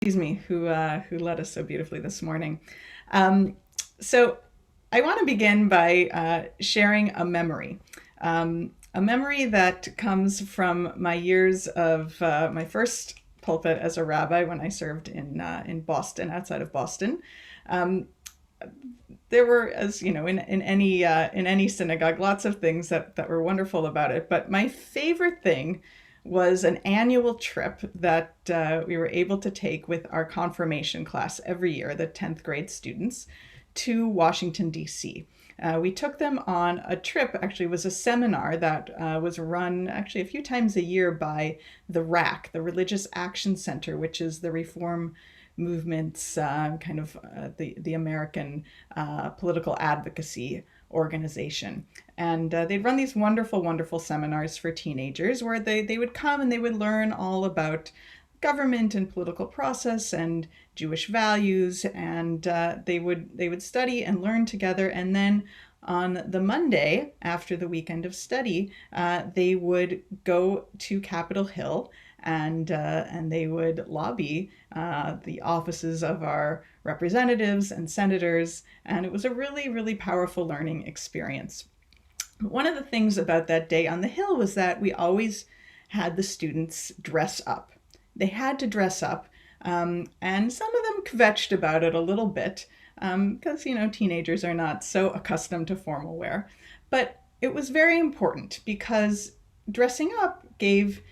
who led us so beautifully this morning. So I want to begin by sharing a memory that comes from my years of my first pulpit as a rabbi when I served in Boston, outside of Boston. Um, there were, as you know, in any synagogue, lots of things that were wonderful about it. But my favorite thing was an annual trip that we were able to take with our confirmation class every year, the 10th grade students, to Washington, D.C. We took them on a trip. Actually, it was a seminar that was run actually a few times a year by the RAC, the Religious Action Center, which is the Reform movement's the American political advocacy organization. And they'd run these wonderful, wonderful seminars for teenagers where they would come and they would learn all about government and political process and Jewish values, and they would study and learn together. And then on the Monday after the weekend of study, they would go to Capitol Hill and they would lobby the offices of our representatives and senators, and it was a really, really powerful learning experience. One of the things about that day on the Hill was that we always had the students dress up. They had to dress up, and some of them kvetched about it a little bit, because, teenagers are not so accustomed to formal wear. But it was very important because dressing up gave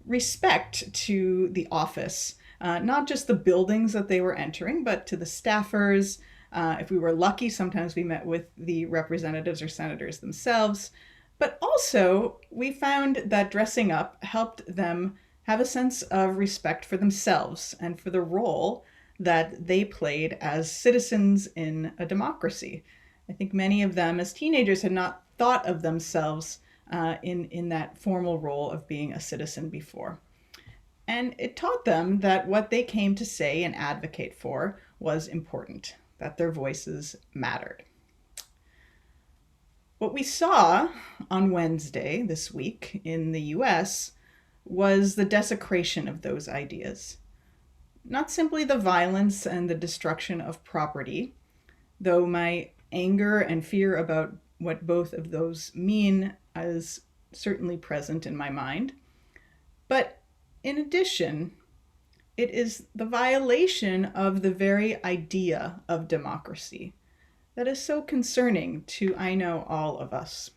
respect to the office, not just the buildings that they were entering, but to the staffers. If we were lucky, sometimes we met with the representatives or senators themselves. But also, we found that dressing up helped them have a sense of respect for themselves and for the role that they played as citizens in a democracy. I think many of them as teenagers had not thought of themselves in that formal role of being a citizen before. And it taught them that what they came to say and advocate for was important, that their voices mattered. What we saw on Wednesday this week in the US was the desecration of those ideas. Not simply the violence and the destruction of property, though my anger and fear about what both of those mean is certainly present in my mind. But in addition, it is the violation of the very idea of democracy that is so concerning to, I know, all of us.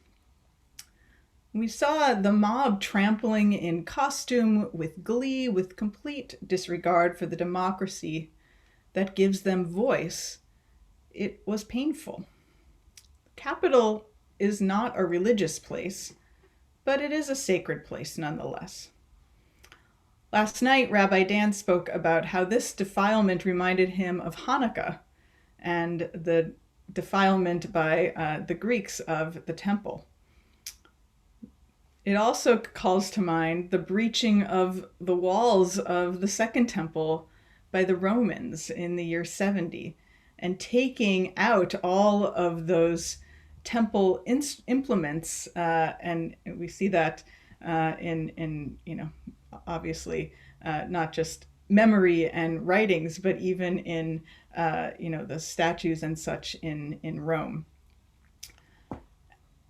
We saw the mob trampling in costume with glee, with complete disregard for the democracy that gives them voice. It was painful. Capitol is not a religious place, but it is a sacred place nonetheless. Last night, Rabbi Dan spoke about how this defilement reminded him of Hanukkah and the defilement by the Greeks of the temple. It also calls to mind the breaching of the walls of the Second Temple by the Romans in the year 70 and taking out all of those temple implements. And we see that in obviously not just memory and writings, but even in, the statues and such in Rome.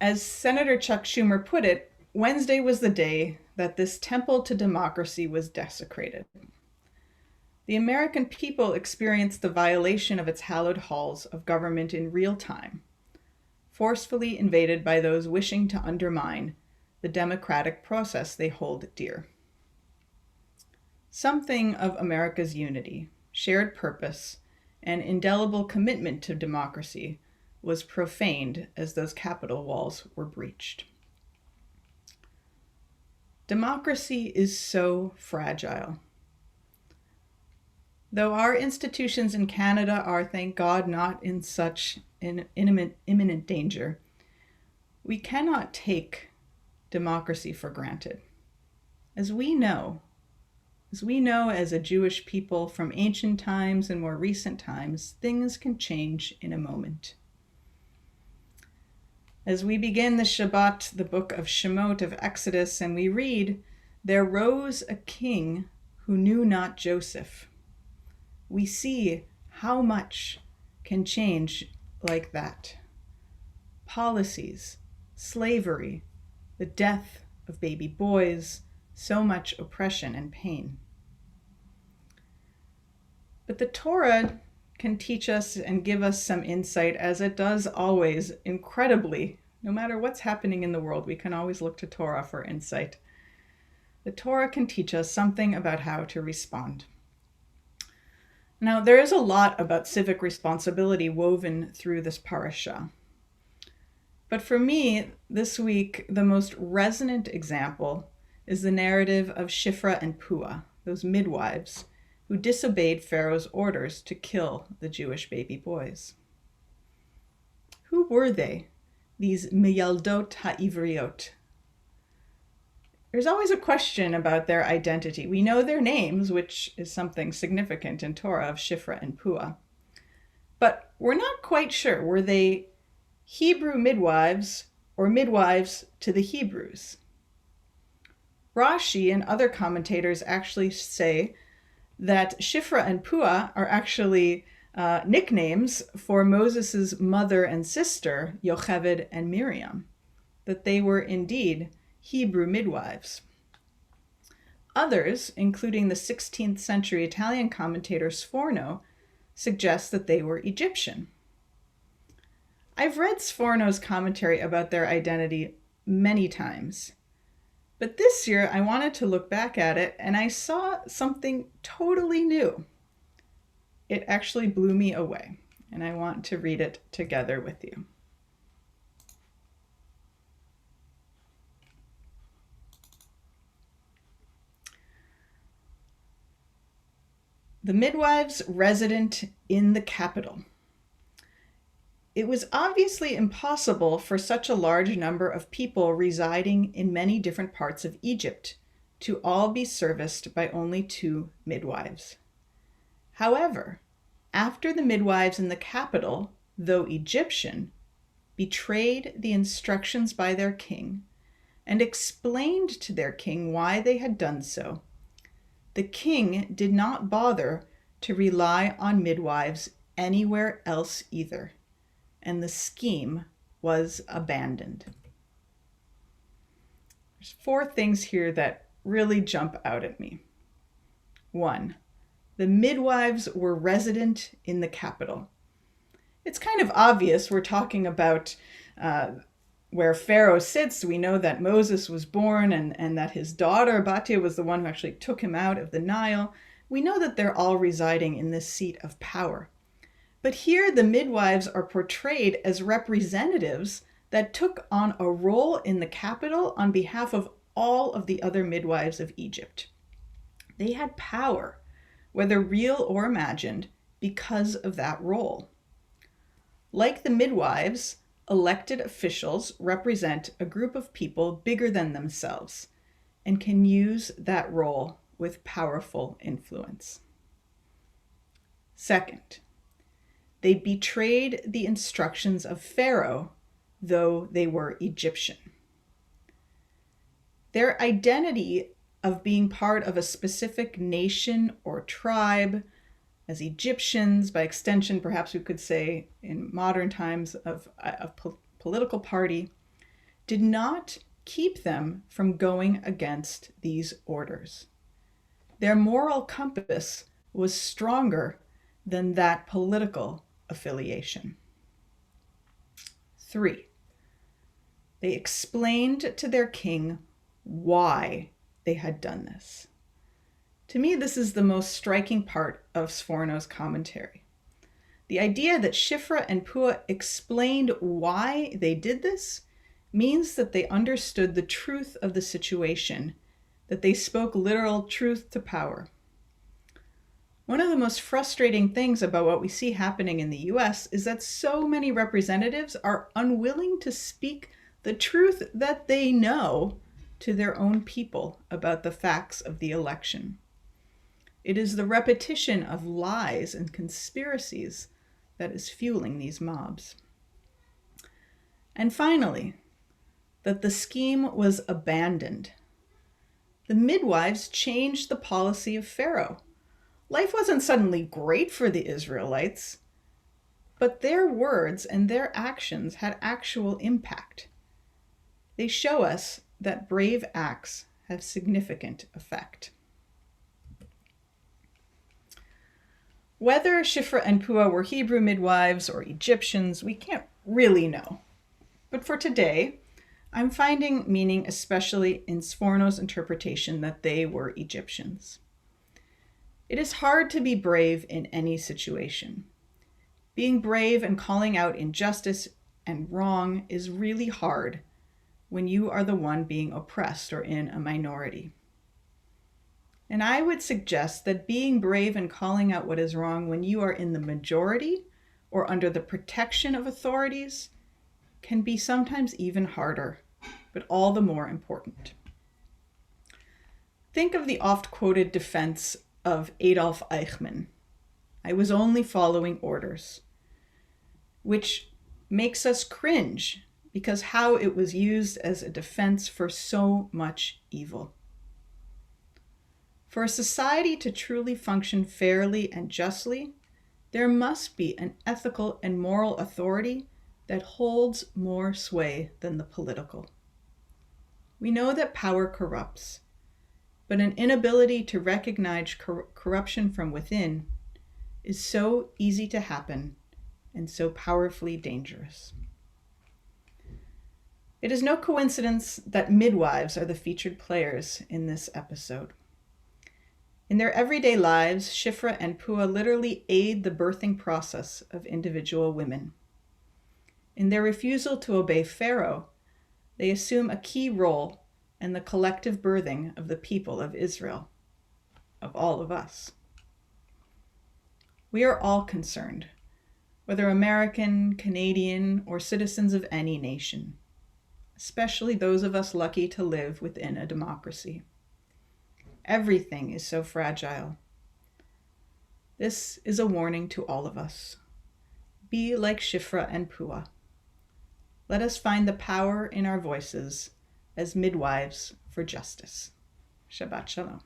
As Senator Chuck Schumer put it, Wednesday was the day that this temple to democracy was desecrated. The American people experienced the violation of its hallowed halls of government in real time, forcefully invaded by those wishing to undermine the democratic process they hold dear. Something of America's unity, shared purpose, and indelible commitment to democracy was profaned as those Capitol walls were breached. Democracy is so fragile. Though our institutions in Canada are, thank God, not in such imminent danger, we cannot take democracy for granted. As we know as a Jewish people from ancient times and more recent times, things can change in a moment. As we begin the Shabbat, the book of Shemot of Exodus, and we read, "There rose a king who knew not Joseph. we see how much can change like that. Policies, slavery, the death of baby boys, so much oppression and pain. But the Torah can teach us and give us some insight, as it does always, incredibly. No matter what's happening in the world, we can always look to Torah for insight. The Torah can teach us something about how to respond. Now, there is a lot about civic responsibility woven through this parasha. But for me, this week, the most resonant example is the narrative of Shifra and Pua, those midwives who disobeyed Pharaoh's orders to kill the Jewish baby boys. Who were they, these miyaldot ha'ivriot? There's always a question about their identity. We know their names, which is something significant in Torah, of Shifra and Pua. But we're not quite sure. Were they Hebrew midwives or midwives to the Hebrews? Rashi and other commentators actually say that Shifra and Pua are actually nicknames for Moses' mother and sister, Yocheved and Miriam, that they were indeed Hebrew midwives. Others, including the 16th century Italian commentator Sforno, suggest that they were Egyptian. I've read Sforno's commentary about their identity many times, but this year I wanted to look back at it and I saw something totally new. It actually blew me away, and I want to read it together with you. The midwives resident in the capital. It was obviously impossible for such a large number of people residing in many different parts of Egypt to all be serviced by only 2 midwives. However, after the midwives in the capital, though Egyptian, betrayed the instructions by their king and explained to their king why they had done so, the king did not bother to rely on midwives anywhere else either, and the scheme was abandoned. There's 4 things here that really jump out at me. 1, the midwives were resident in the capital. It's kind of obvious we're talking about where Pharaoh sits. We know that Moses was born and that his daughter Batya was the one who actually took him out of the Nile. We know that they're all residing in this seat of power. But here the midwives are portrayed as representatives that took on a role in the capital on behalf of all of the other midwives of Egypt. They had power, whether real or imagined, because of that role. Like the midwives, elected officials represent a group of people bigger than themselves and can use that role with powerful influence. Second, they betrayed the instructions of Pharaoh, though they were Egyptian. Their identity of being part of a specific nation or tribe, as Egyptians, by extension, perhaps we could say in modern times of a political party, did not keep them from going against these orders. Their moral compass was stronger than that political affiliation. 3, they explained to their king why they had done this. To me, this is the most striking part of Sforno's commentary. The idea that Shifra and Pua explained why they did this means that they understood the truth of the situation, that they spoke literal truth to power. One of the most frustrating things about what we see happening in the US is that so many representatives are unwilling to speak the truth that they know to their own people about the facts of the election. It is the repetition of lies and conspiracies that is fueling these mobs. And finally, that the scheme was abandoned. The midwives changed the policy of Pharaoh, Life wasn't suddenly great for the Israelites, but their words and their actions had actual impact. They show us that brave acts have significant effect. Whether Shifra and Pua were Hebrew midwives or Egyptians, we can't really know. But for today, I'm finding meaning especially in Sforno's interpretation that they were Egyptians. It is hard to be brave in any situation. Being brave and calling out injustice and wrong is really hard when you are the one being oppressed or in a minority. And I would suggest that being brave and calling out what is wrong when you are in the majority or under the protection of authorities can be sometimes even harder, but all the more important. Think of the oft-quoted defense of Adolf Eichmann, "I was only following orders," which makes us cringe because how it was used as a defense for so much evil. For a society to truly function fairly and justly, there must be an ethical and moral authority that holds more sway than the political. We know that power corrupts, but an inability to recognize corruption from within is so easy to happen and so powerfully dangerous. It is no coincidence that midwives are the featured players in this episode. In their everyday lives, Shifra and Pua literally aid the birthing process of individual women. In their refusal to obey Pharaoh, they assume a key role in the collective birthing of the people of Israel, of all of us. We are all concerned, whether American, Canadian, or citizens of any nation, especially those of us lucky to live within a democracy. Everything is so fragile. This is a warning to all of us. Be like Shifra and Pua. Let us find the power in our voices as midwives for justice. Shabbat Shalom.